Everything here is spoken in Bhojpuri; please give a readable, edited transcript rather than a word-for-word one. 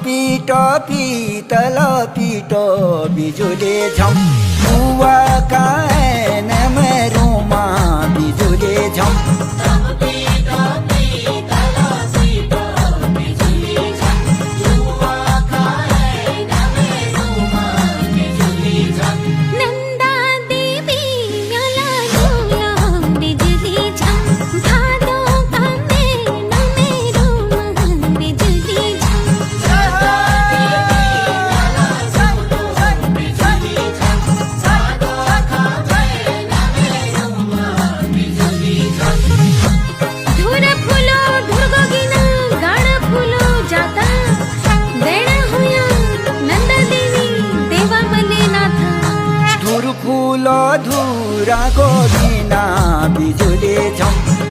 पीट पीतल पीट बिजुले झम बुआ कान मेरुमा बिजुले झम धुरा गोविना बिजुले झम